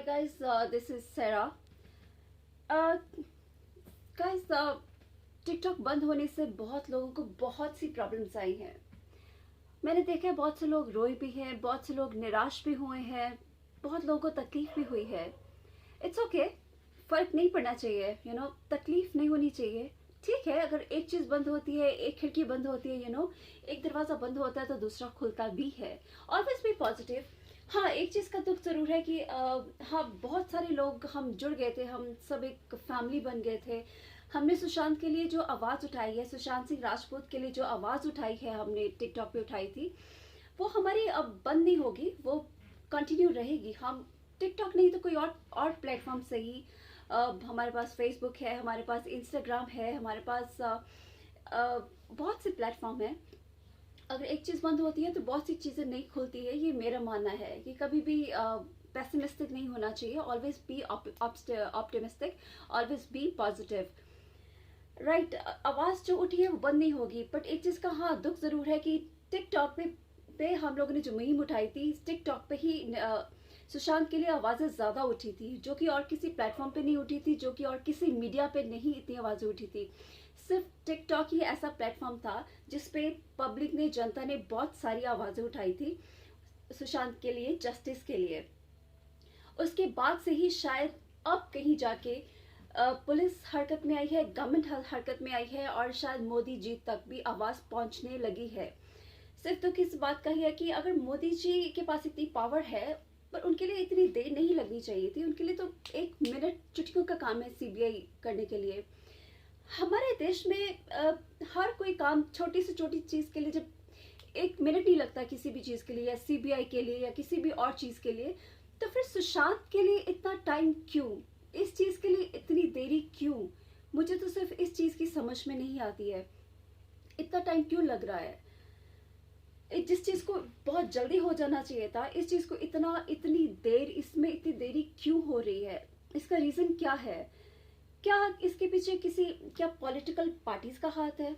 Hi guys, this is Sarah. Guys, TikTok बंद होने से बहुत लोगों को बहुत सी प्रॉब्लम्स आई हैं. मैंने देखा है बहुत से लोग रोए भी हैं, बहुत से लोग निराश भी हुए हैं, बहुत लोगों को तकलीफ भी हुई है. इट्स ओके, फर्क नहीं पड़ना चाहिए, तकलीफ नहीं होनी चाहिए. ठीक है, अगर एक चीज़ बंद होती है, एक खिड़की बंद होती है, एक दरवाज़ा बंद होता है तो दूसरा खुलता भी है. Always be positive. हाँ, एक चीज़ का दुख ज़रूर है कि हाँ, बहुत सारे लोग हम जुड़ गए थे, हम सब एक फैमिली बन गए थे. हमने सुशांत के लिए जो आवाज़ उठाई है, सुशांत सिंह राजपूत के लिए जो आवाज़ उठाई है, हमने टिकटॉक पे उठाई थी, वो हमारी अब बंद नहीं होगी, वो कंटिन्यू रहेगी. हम टिकटॉक नहीं तो कोई और प्लेटफॉर्म से ही, हमारे पास फेसबुक है, हमारे पास इंस्टाग्राम है, हमारे पास बहुत से प्लेटफॉर्म हैं. अगर एक चीज़ बंद होती है तो बहुत सी चीज़ें नहीं खुलती है. ये मेरा मानना है कि कभी भी पेसिमिस्टिक नहीं होना चाहिए. Always be optimistic, always be positive. Right, आवाज़ जो उठी है वो बंद नहीं होगी. बट एक चीज़ का हाँ दुख ज़रूर है कि टिकटॉक पे हम लोगों ने जो मुहिम उठाई थी, टिकटॉक पे ही सुशांत के लिए आवाज़ें ज़्यादा उठी थी, जो कि और किसी प्लेटफॉर्म पे नहीं उठी थी, जो कि और किसी मीडिया पे नहीं इतनी आवाज़ें उठी थी. सिर्फ टिकटॉक ही ऐसा प्लेटफॉर्म था जिसपे पब्लिक ने, जनता ने बहुत सारी आवाज़ें उठाई थी सुशांत के लिए, जस्टिस के लिए. उसके बाद से ही शायद अब कहीं जाके पुलिस हरकत में आई है, गवर्नमेंट हरकत में आई है, और शायद मोदी जी तक भी आवाज़ पहुंचने लगी है. सिर्फ तो किस बात का ही है कि अगर मोदी जी के पास इतनी पावर है, पर उनके लिए इतनी देर नहीं लगनी चाहिए थी. उनके लिए तो 1 मिनट चुटकियों का काम है सीबीआई करने के लिए. हमारे देश में हर कोई काम, छोटी से छोटी चीज़ के लिए जब 1 मिनट नहीं लगता किसी भी चीज़ के लिए, या सीबीआई के लिए, या किसी भी और चीज़ के लिए, तो फिर सुशांत के लिए इतना टाइम क्यों, इस चीज़ के लिए इतनी देरी क्यों? मुझे तो सिर्फ इस चीज़ की समझ में नहीं आती है, इतना टाइम क्यों लग रहा है. जिस चीज़ को बहुत जल्दी हो जाना चाहिए था, इस चीज़ को इतनी देर, इसमें इतनी देरी क्यों हो रही है? इसका रीज़न क्या है? क्या इसके पीछे क्या पॉलिटिकल पार्टीज का हाथ है?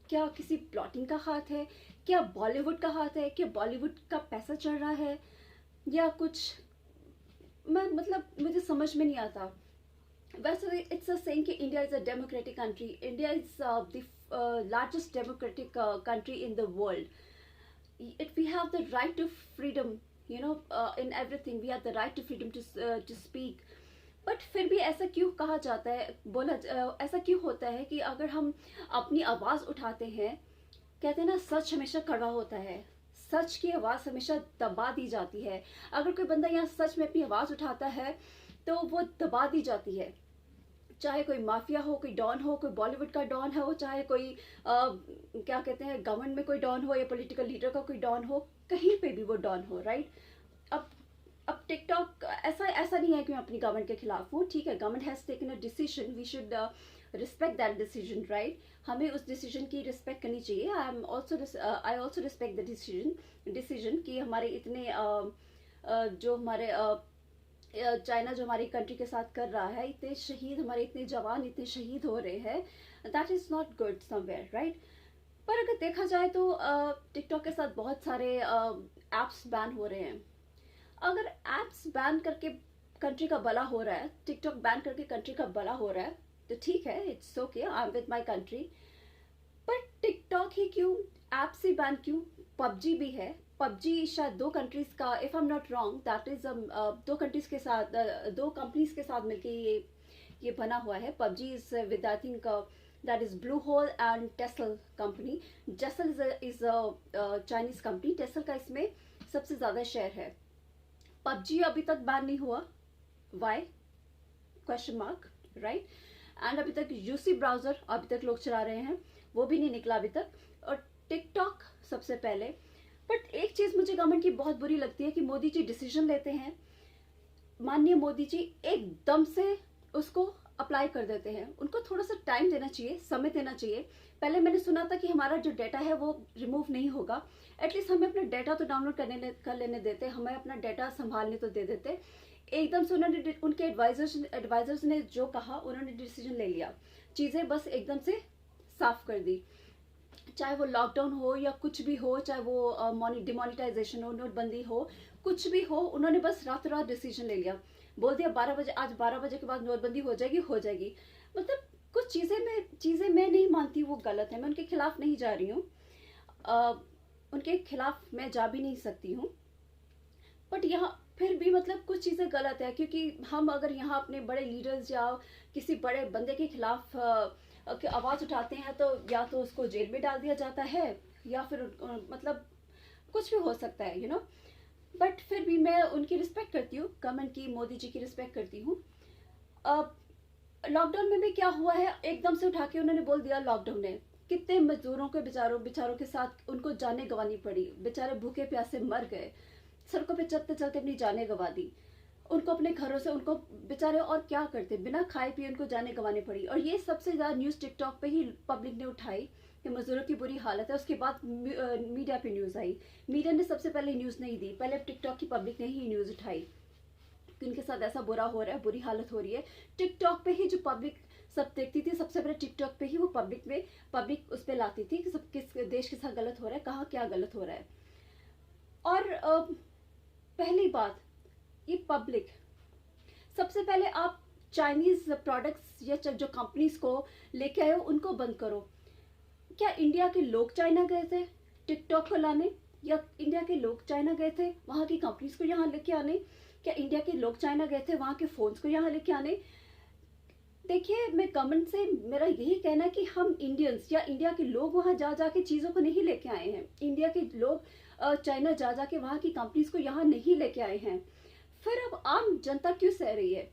क्या किसी प्लॉटिंग का हाथ है? क्या बॉलीवुड का हाथ है? क्या बॉलीवुड का पैसा चल रहा है, या कुछ? मुझे समझ में नहीं आता. वैसे इट्स अ सेइंग कि India is a democratic country. India is the largest democratic country in the world. We have the right to freedom, in everything. We have the right to freedom to speak. But फिर भी ऐसा क्यों कहा जाता है, ऐसा क्यों होता है कि अगर हम अपनी आवाज़ उठाते हैं, कहते हैं ना, सच हमेशा कड़वा होता है, सच की आवाज़ हमेशा दबा दी जाती है. अगर कोई बंदा यहाँ सच में अपनी आवाज़ उठाता है तो वो दबा दी जाती है. चाहे कोई माफिया हो, कोई डॉन हो, कोई बॉलीवुड का डॉन हो, चाहे कोई क्या कहते हैं, गवर्नमेंट में कोई डॉन हो, या पॉलिटिकल लीडर का कोई डॉन हो, कहीं पे भी वो डॉन हो. राइट. अब टिकटॉक ऐसा नहीं है कि मैं अपनी गवर्नमेंट के खिलाफ हूँ. ठीक है, government has taken a decision, we should respect that decision. Right, हमें उस डिसीजन की रिस्पेक्ट करनी चाहिए. I also respect the decision कि हमारे इतने जो हमारे चाइना जो हमारी कंट्री के साथ कर रहा है, इतने शहीद, हमारे इतने जवान इतने शहीद हो रहे हैं, that is not good somewhere. Right. पर अगर देखा जाए तो टिकटॉक के साथ बहुत सारे एप्स बैन हो रहे हैं. अगर एप्स बैन करके कंट्री का भला हो रहा है, टिकटॉक बैन करके कंट्री का भला हो रहा है, तो ठीक है, it's okay, I am with my country. पर टिकटॉक ही क्यों, एप्स ही बैन क्यों? पबजी भी है. पबजी शायद 2 कंट्रीज का, if I am not wrong, that is 2 countries के साथ, 2 कंपनीज के साथ मिलके ये बना हुआ है. PUBG is with, I think, that is Bluehole and Tessel company. Tessel is a Chinese company. Tessel का इसमें सबसे ज़्यादा शेयर है. पबजी अभी तक बैन नहीं हुआ. Why? Question mark. Right. And अभी तक यूसी ब्राउजर अभी तक लोग चला रहे हैं, वो भी नहीं निकला अभी तक. और टिकटॉक सबसे पहले. बट एक चीज़ मुझे गवर्नमेंट की बहुत बुरी लगती है कि मोदी जी डिसीजन लेते हैं, माननीय मोदी जी एकदम से उसको अप्लाई कर देते हैं. उनको थोड़ा सा टाइम देना चाहिए, समय देना चाहिए. पहले मैंने सुना था कि हमारा जो डाटा है वो रिमूव नहीं होगा. एटलीस्ट हमें अपना डाटा तो डाउनलोड कर लेने देते, हमें अपना डाटा संभालने तो दे देते. एकदम से उन्होंने, उनके एडवाइजर्स ने जो कहा, उन्होंने डिसीजन ले लिया, चीज़ें बस एकदम से साफ कर दी. चाहे वो लॉकडाउन हो या कुछ भी हो, चाहे वो डिमोनिटाइजेशन हो, नोटबंदी हो, कुछ भी हो, उन्होंने बस रातों रात डिसीजन ले लिया, बोल दिया 12 बजे, आज 12 बजे के बाद नोटबंदी हो जाएगी, हो जाएगी। मतलब कुछ चीज़ें मैं नहीं मानती वो गलत है, मैं उनके खिलाफ नहीं जा रही हूँ, उनके खिलाफ मैं जा भी नहीं सकती हूँ, बट यहाँ फिर भी मतलब कुछ चीज़ें गलत है, क्योंकि हम अगर यहाँ अपने बड़े लीडर्स या किसी बड़े बंदे के खिलाफ आवाज़ उठाते हैं तो या तो उसको जेल में डाल दिया जाता है, या फिर मतलब कुछ भी हो सकता है, बट फिर भी मैं उनकी रिस्पेक्ट करती हूँ, गवर्नमेंट की, मोदी जी की रिस्पेक्ट करती हूँ। लॉकडाउन में भी क्या हुआ है, एकदम से उठा के उन्होंने बोल दिया लॉकडाउन है, कितने मजदूरों के बेचारों के साथ उनको जाने गंवानी पड़ी, बेचारे भूखे प्यासे मर गए, सड़कों पे चलते चलते अपनी जाने गंवा दी, उनको अपने घरों से, उनको बेचारे और क्या करते, बिना खाए पिए उनको जाने गंवानी पड़ी। और ये सबसे ज़्यादा न्यूज़ टिकटॉक पे ही पब्लिक ने उठाई कि मजदूरों की बुरी हालत है, उसके बाद मीडिया पे न्यूज़ आई। मीडिया ने सबसे पहले न्यूज़ नहीं दी, पहले टिकटॉक की पब्लिक ने ही न्यूज़ उठाई कि उनके साथ ऐसा बुरा हो रहा है, बुरी हालत हो रही है। टिकटॉक पे ही जो पब्लिक सब देखती थी, सबसे पहले टिकटॉक पे ही वो पब्लिक उस पर लाती थी कि सब किस देश के साथ गलत हो रहा है, कहाँ क्या गलत हो रहा है। और पहली बात, ये पब्लिक, सबसे पहले आप चाइनीज प्रोडक्ट्स या जो कंपनीज को लेके आए हो उनको बंद करो। क्या इंडिया के लोग चाइना गए थे टिकटॉक को लाने, या इंडिया के लोग चाइना गए थे वहाँ की कंपनीज को यहाँ लेके आने? क्या इंडिया के लोग चाइना गए थे वहाँ के फोन्स को यहाँ लेके आने? देखिए, मैं गवर्नमेंट से मेरा यही कहना है कि हम इंडियंस या इंडिया के लोग वहाँ जा जाके चीज़ों को नहीं लेके आए हैं, इंडिया के लोग चाइना जा जाके वहाँ की कंपनीज को यहाँ नहीं लेके आए हैं। फिर अब आम जनता क्यों सह रही है?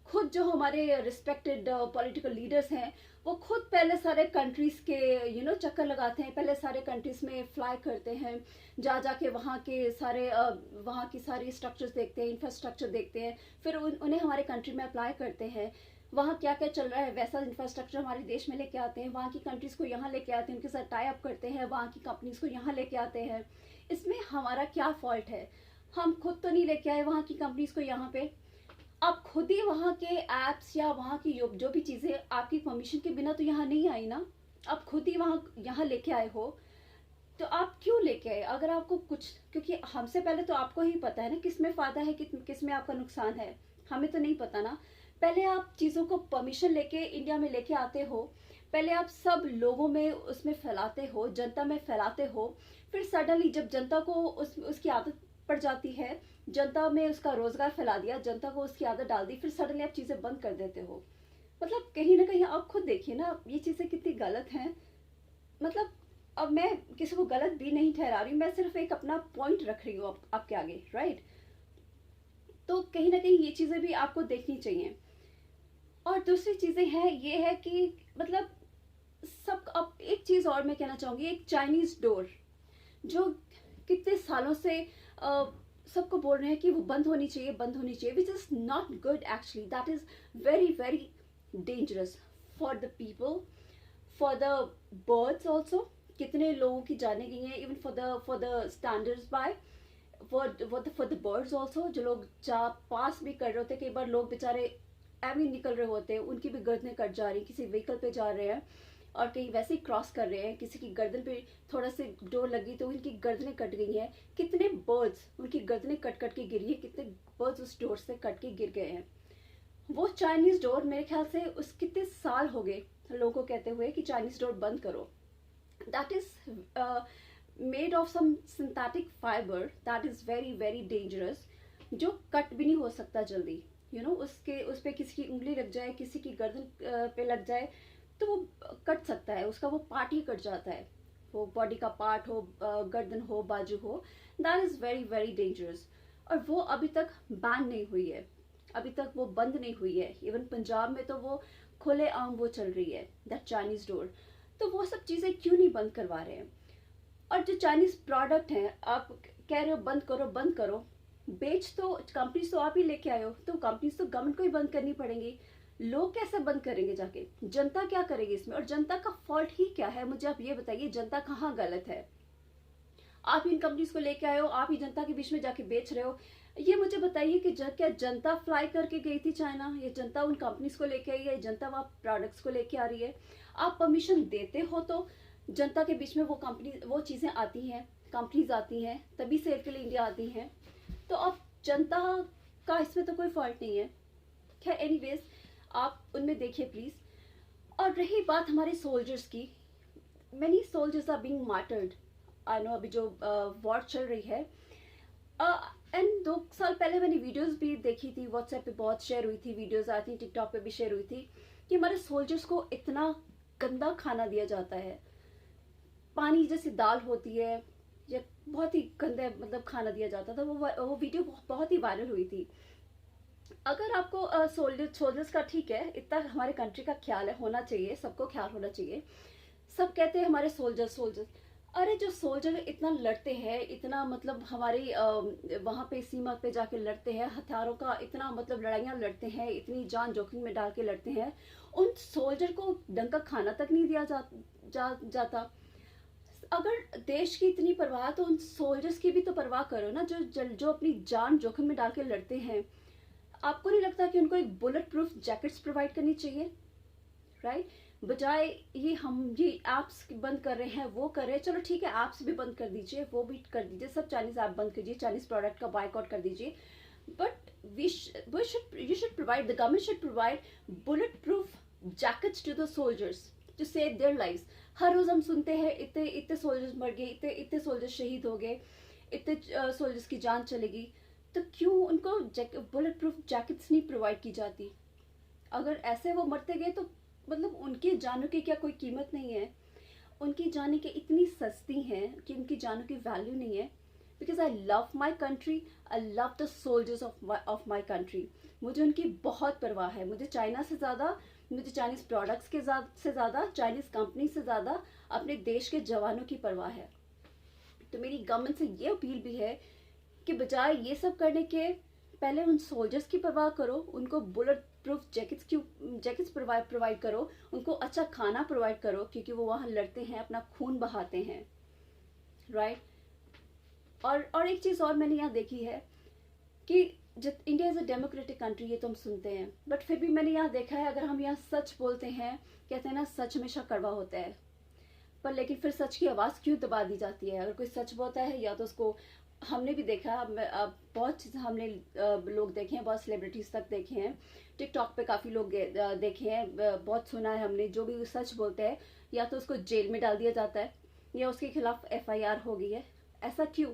खुद जो हमारे रिस्पेक्टेड पॉलिटिकल लीडर्स हैं, वो खुद पहले सारे कंट्रीज के चक्कर लगाते हैं, पहले सारे कंट्रीज में फ्लाई करते हैं, जा जाके वहाँ के सारे वहाँ की सारी स्ट्रक्चर्स देखते हैं, इंफ्रास्ट्रक्चर देखते हैं, फिर उन्हें हमारे कंट्री में अप्लाई करते हैं। वहाँ क्या क्या चल रहा है वैसा इंफ्रास्ट्रक्चर हमारे देश में लेके आते हैं, वहाँ की कंट्रीज को यहाँ लेके आते हैं, उनके साथ टाई अप करते हैं, वहाँ की कंपनीज को यहाँ लेके आते हैं। इसमें हमारा क्या फॉल्ट है? हम खुद तो नहीं लेके आए वहाँ की कंपनीज को यहाँ पे। आप खुद ही वहाँ के एप्स या वहाँ की जो भी चीज़ें आपकी परमिशन के बिना तो यहाँ नहीं आई ना, आप खुद ही यहाँ लेके आए हो, तो आप क्यों लेके आए? अगर आपको कुछ, क्योंकि हमसे पहले तो आपको ही पता है ना किस में फ़ायदा है, किस में आपका नुकसान है, हमें तो नहीं पता ना। पहले आप चीज़ों को परमिशन लेके इंडिया में लेके आते हो, पहले आप सब लोगों में उसमें फैलाते हो, जनता में फैलाते हो, फिर सडनली जब जनता को उसकी आदत पड़ जाती है, जनता में उसका रोजगार फैला दिया, जनता को उसकी आदत डाल दी, फिर सडनली आप चीज़ें बंद कर देते हो। मतलब कहीं ना कहीं आप खुद देखिए ना, ये चीज़ें कितनी गलत हैं। मतलब अब मैं किसी को गलत भी नहीं ठहरा रही हूँ, मैं सिर्फ एक अपना पॉइंट रख रही हूँ आपके आगे, राइट? तो कहीं ना कहीं ये चीज़ें भी आपको देखनी चाहिए। और दूसरी चीज़ें हैं, ये है कि मतलब सब, अब एक चीज़ और मैं कहना चाहूँगी, एक चाइनीज़ डोर जो कितने सालों से सबको बोल रहे हैं कि वो बंद होनी चाहिए, बंद होनी चाहिए, which is not good actually, that is very very dangerous for the people, for the birds also. कितने लोगों की जाने गई हैं, even for the standards by, for the birds also. जो लोग जा पास भी कर रहे होते, कई बार लोग बेचारे एवं निकल रहे होते हैं, उनकी भी गर्दनें कट जा रही, किसी व्हीकल पे जा रहे हैं और कहीं वैसे ही क्रॉस कर रहे हैं, किसी की गर्दन पे थोड़ा से डोर लगी तो उनकी गर्दनें कट गई हैं। कितने बर्ड्स उनकी गर्दनें कट कट के गिरी है, कितने बर्ड्स उस डोर से कट के गिर गए हैं। वो चाइनीज़ डोर मेरे ख्याल से उस कितने साल हो गए लोगों को कहते हुए कि चाइनीज़ डोर बंद करो। That is made of some synthetic fibre that is very very dangerous, जो कट भी नहीं हो सकता जल्दी। उस पर किसी की उंगली लग जाए, किसी की गर्दन पे लग जाए तो वो कट सकता है, उसका वो पार्ट ही कट जाता है, वो बॉडी का पार्ट हो, गर्दन हो, बाजू हो। That is very very dangerous. और वो अभी तक बैन नहीं हुई है, अभी तक वो बंद नहीं हुई है। इवन पंजाब में तो वो खुले आम वो चल रही है, दैट चाइनीज़ डोर। तो वो सब चीज़ें क्यों नहीं बंद करवा रहे हैं? और जो चाइनीज़ प्रोडक्ट हैं, आप कह रहे हो बंद करो बंद करो, बेच तो कंपनीज तो आप ही लेके आए हो, तो कंपनीज तो गवर्नमेंट को ही बंद करनी पड़ेंगी। लोग कैसे बंद करेंगे जाके? जनता क्या करेगी इसमें? और जनता का फॉल्ट ही क्या है? मुझे आप ये बताइए, जनता कहाँ गलत है? आप इन कंपनीज को लेके आए हो, आप ही जनता के बीच में जाके बेच रहे हो। ये मुझे बताइए कि क्या जनता फ्लाई करके गई थी चाइना? ये जनता उन कंपनीज को लेके आई है, जनता वहाँ प्रोडक्ट्स को लेके आ रही है? आप परमिशन देते हो तो जनता के बीच में वो चीज़ें आती हैं, कंपनीज आती हैं, तभी सेल के लिए इंडिया आती हैं। तो अब जनता का इसमें तो कोई फॉल्ट नहीं है। खैर एनीवेज, आप उनमें देखिए प्लीज़। और रही बात हमारे सोल्जर्स की, many soldiers are being martyred. I know अभी जो वॉर चल रही है, एंड 2 साल पहले मैंने वीडियोस भी देखी थी, व्हाट्सएप पे बहुत शेयर हुई थी, वीडियोस आती थी, टिकटॉक पे भी शेयर हुई थी कि हमारे सोल्जर्स को इतना गंदा खाना दिया जाता है। पानी जैसी दाल होती है या बहुत ही गंदे मतलब खाना दिया जाता था। वो वीडियो बहुत ही वायरल हुई थी। अगर आपको सोल्जर्स का ठीक है, इतना हमारे कंट्री का ख्याल है, होना चाहिए, सबको ख्याल होना चाहिए। सब कहते हैं हमारे सोल्जर्स। अरे जो सोल्जर इतना लड़ते हैं, इतना मतलब हमारे वहाँ पे सीमा पे जाके लड़ते हैं, हथियारों का इतना मतलब लड़ाइयाँ लड़ते हैं, इतनी जान जोखिम में डाल के लड़ते हैं, उन सोल्जर को ढंग का खाना तक नहीं दिया जाता। अगर देश की इतनी परवाह तो उन सोल्जर्स की भी तो परवाह करो ना, जो अपनी जान जोखिम में डाल के लड़ते हैं। आपको नहीं लगता कि उनको एक बुलेट प्रूफ जैकेट्स प्रोवाइड करनी चाहिए? राइट? बजाय ये ऐप्स बंद कर रहे हैं, वो कर रहे हैं, चलो ठीक है ऐप्स भी बंद कर दीजिए, वो भी कर दीजिए, सब चाइनीज ऐप बंद कीजिए, चाइनीज प्रोडक्ट का बायकॉट कर दीजिए, but you should provide, the government should provide bullet proof jackets to the soldiers to save their lives. हर रोज हम सुनते हैं इतने इतने सोल्जर्स मर गए, इतने सोल्जर्स शहीद हो गए, इतने सोल्जर्स की जान चलेगी, तो क्यों उनको बुलेट प्रूफ जैकेट्स नहीं प्रोवाइड की जाती? अगर ऐसे वो मरते गए तो मतलब उनकी जानों की क्या कोई कीमत नहीं है? उनकी जानें कि इतनी सस्ती हैं कि उनकी जानों की वैल्यू नहीं है। Because I love my country, I love the soldiers of my country. मुझे उनकी बहुत परवाह है। मुझे चाइना से ज़्यादा, मुझे चाइनीज़ प्रोडक्ट्स से ज़्यादा, चाइनीज़ कंपनी से ज़्यादा अपने देश के जवानों की परवाह है। तो मेरी गवर्नमेंट से ये अपील भी है कि बजाय ये सब करने के पहले उन सोल्जर्स की परवाह करो, उनको बुलेट प्रूफ जैकेट्स प्रोवाइड करो, उनको अच्छा खाना प्रोवाइड करो, क्योंकि वो वहाँ लड़ते हैं, अपना खून बहाते हैं, राइट? और एक चीज़ और मैंने यहाँ देखी है कि India is a democratic country, ये तो हम सुनते हैं, बट फिर भी मैंने यहाँ देखा है अगर हम यहाँ सच बोलते हैं, कहते हैं ना सच हमेशा कड़वा होता है, पर लेकिन फिर सच की आवाज़ क्यों दबा दी जाती है? अगर कोई सच बोलता है या तो उसको, हमने भी देखा, बहुत चीज़ हमने लोग देखे हैं, बहुत सेलिब्रिटीज़ तक देखे हैं, टिकटॉक पे काफ़ी लोग देखे हैं, बहुत सुना है हमने, जो भी सच बोलते हैं या तो उसको जेल में डाल दिया जाता है या उसके खिलाफ FIR हो गई है। ऐसा क्यों?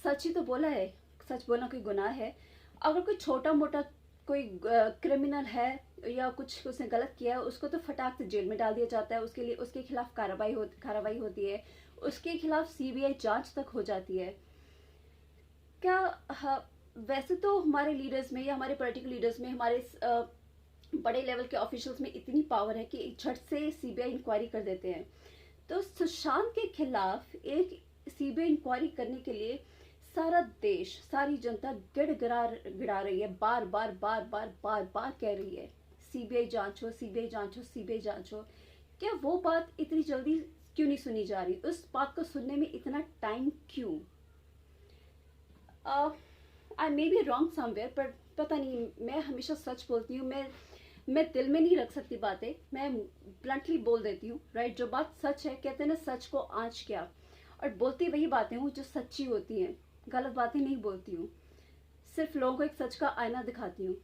सच ही तो बोला है, सच बोलना कोई गुनाह है? अगर कोई छोटा मोटा कोई क्रिमिनल है या कुछ उसने गलत किया है, उसको तो फटाक से जेल में डाल दिया जाता है, उसके लिए उसके खिलाफ कार्रवाई होती है, उसके खिलाफ CBI जांच तक हो जाती है। क्या वैसे तो हमारे लीडर्स में या हमारे पॉलिटिकल लीडर्स में, हमारे बड़े लेवल के ऑफिशियल्स में इतनी पावर है कि झट से CBI इंक्वायरी कर देते हैं। तो सुशांत के खिलाफ एक CBI इंक्वायरी करने के लिए सारा देश, सारी जनता गिड़ा रही है, बार बार कह रही है CBI जांच हो, CBI जांच हो, CBI जांच हो। क्या वो बात इतनी जल्दी क्यों नहीं सुनी जा रही? उस बात को सुनने में इतना टाइम क्यों? आई मे बी रॉन्ग समवेयर, पर पता नहीं, मैं हमेशा सच बोलती हूँ। मैं दिल में नहीं रख सकती बातें, मैं ब्लंटली बोल देती हूँ, राइट? जो बात सच है, कहते हैं ना सच को आँच क्या, और बोलती वही बातें हूँ जो सच्ची होती हैं, गलत बातें नहीं बोलती हूँ। सिर्फ लोगों को एक सच का आईना दिखाती हूँ।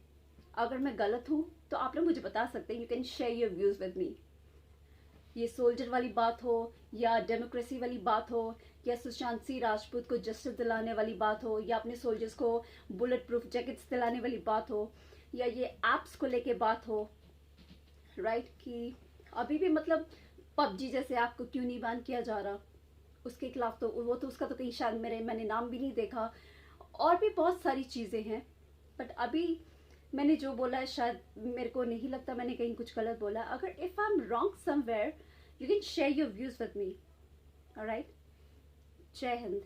अगर मैं गलत हूँ तो आप लोग मुझे बता सकते हैं, you can share your views with me. ये सोल्जर वाली बात हो या डेमोक्रेसी वाली बात हो या सुशांत सिंह राजपूत को जस्टिस दिलाने वाली बात हो या अपने सोल्जर्स को बुलेट प्रूफ जैकेट्स दिलाने वाली बात हो या ये ऐप्स को लेके बात हो, राइट? कि अभी भी मतलब PUBG जैसे ऐप को क्यों नहीं बैन किया जा रहा, उसके खिलाफ तो वो तो उसका तो कहीं शायद मैंने नाम भी नहीं देखा। और भी बहुत सारी चीज़ें हैं, बट अभी मैंने जो बोला है शायद मेरे को नहीं लगता मैंने कहीं कुछ गलत बोला। अगर if I am wrong somewhere, you can share your views with me, alright? जय हिंद।